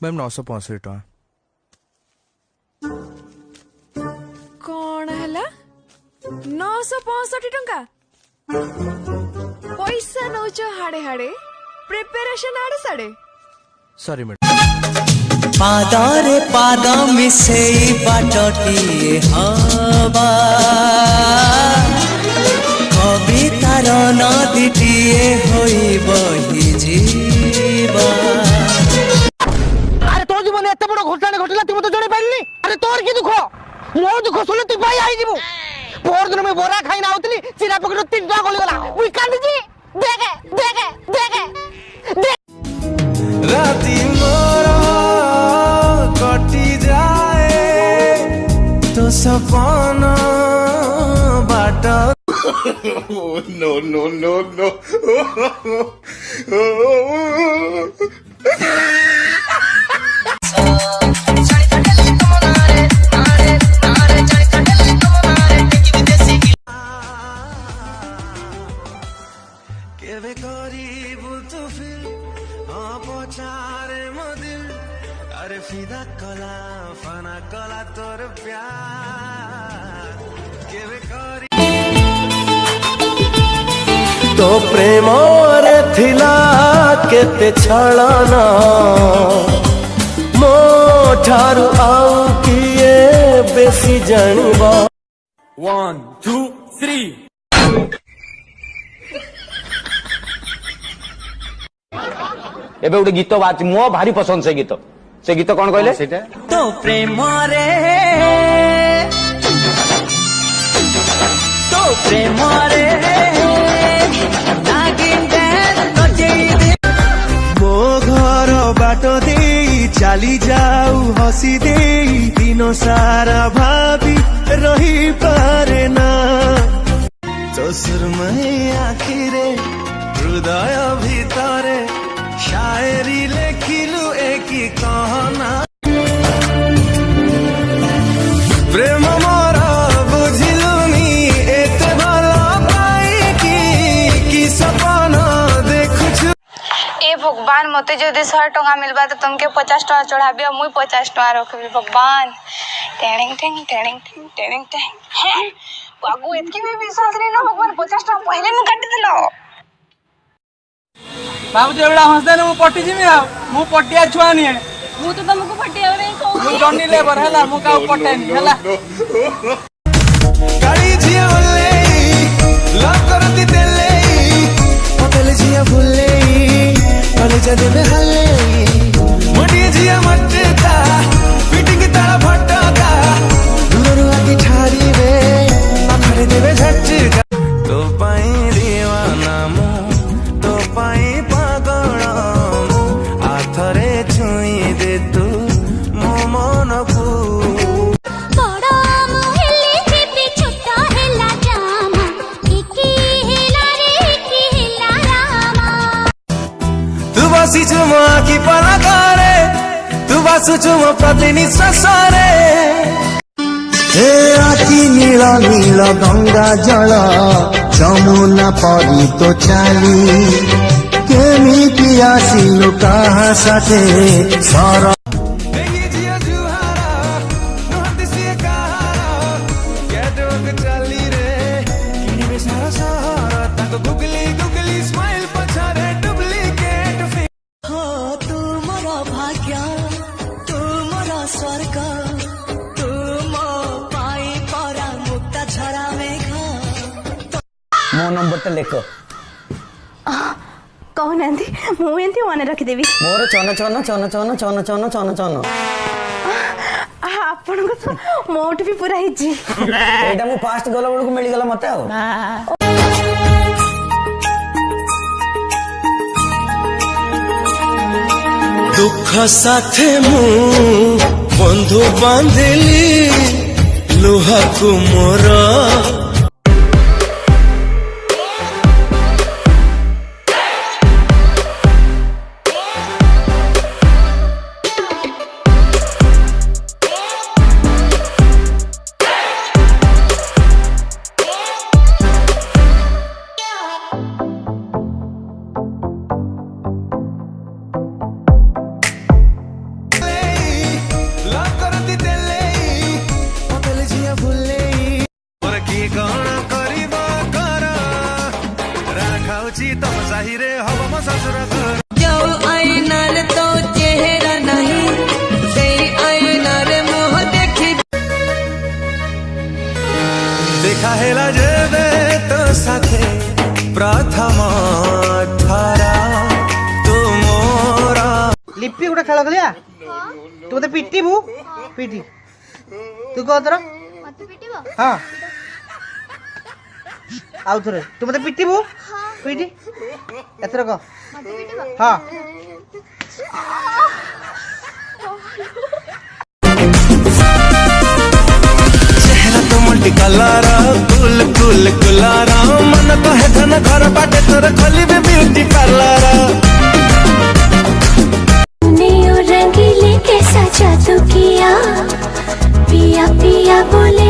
Ma'am 965 टका। कौन है 965 टंका पैसा नौच हाड़े हाड़े प्रिपरेशन आड़े साड़े। Sorry madam. पादरे पाद मिसेई बाटटिए हवा कवितार नदीटिए होई बही जीवा। अरे तोर जीवन एत बड़ घटना घटला तू तो जणे पाइलनी। अरे तोर की दुख मो दुख सुन तू भाई आई जीवु। पोर दिन में बोरा खाई ना आउतली चिरा पकड़ 3 टका गली गला मुई कांदी जी। देखे देखे देखे राती मोरा कटी जाए तो सपना बाटा। No, no, no, no. केवे करीबू तू फिर पछारे मदिल। अरे फिदा कला फना कला तोर प्यार केवे करी तो प्रेम रे थिला केते छळना मो ठारू आउ किए बेसी जानिबा। 1 2 3 एबे गोटे गीत बात मो भारी पसंद से गीत कौन कहले सेटा तो प्रेम रे तो प्रेम रे मो घर बाट दे चली जाऊ हसी दे दिन सारा भाभी रही पारे ना। तो सुरमई आखिरे हृदय भितरे शायरी लेखिलु एक कहना। प्रेम मोरा बुझिलुनी एते भला पाई कि सपना देखुछु। ए भगवान मते जदि 100 टका मिलबा तो तुमके 50 टका चढ़ाबी और मुई 50 टका रखबी। भगवान टेनिंग टेंग टेनिंग टेंग टेनिंग टेंग बाबू इतकी भी विश्वास नहीं ना भगवान 50 टका पहले में काट देलो। बाबू जेवड़ा हंसदे न मु पट्टी जिमी आ मु पट्टिया छुआ नहीं है मु तो तुमको पट्टिया रे कहू मु जॉनी लेबर हैला मु का पट्टेनी हैला। गाड़ी जिया बोले लव करती देले होटल जिया बोले कॉलेज देबे हले मोटी जिया मटता फिटिंग तारा फटका दूर आके ठारी रे आखरे देबे झटका। तो पाई दीवाना मु तो पाई पागल आथरे छुई दे तू मो मन को। बसीचु मो आखि पला करे तू बासुचु मो प्रति निश्वासरे। हे आखि नील नील गंगा जल जमुना परी तो चाली केमिति आसिलु कहाँ साथे सर। स्वर्ग तुम पाई परा मुक्त झरा मेघ। मो नंबर तो लेख कहूनांती मु एंती मन रखिदेवी मोर चन चन चन चन चन चन चन चन आपण को मोट भी पूरा हिजी एटा मु फास्ट गला बेलू मिल गला मते आ। दुख साथे मु बंधु बांधिली लुहा को मोरा। गोपी गोटे खेल खेलिया तू मत पिटिबू पिटी तू कह तोर हाँ आउ थोड़े तू मत पिटिबू पिटी एथर कह हाँ चेहरा तो मल्टी कलर कुल कुल कुलार मन तो है धन घर बाटे तोर खोली भी ब्यूटी पार्लर रंगीले कैसा जादू किया पिया पिया बोले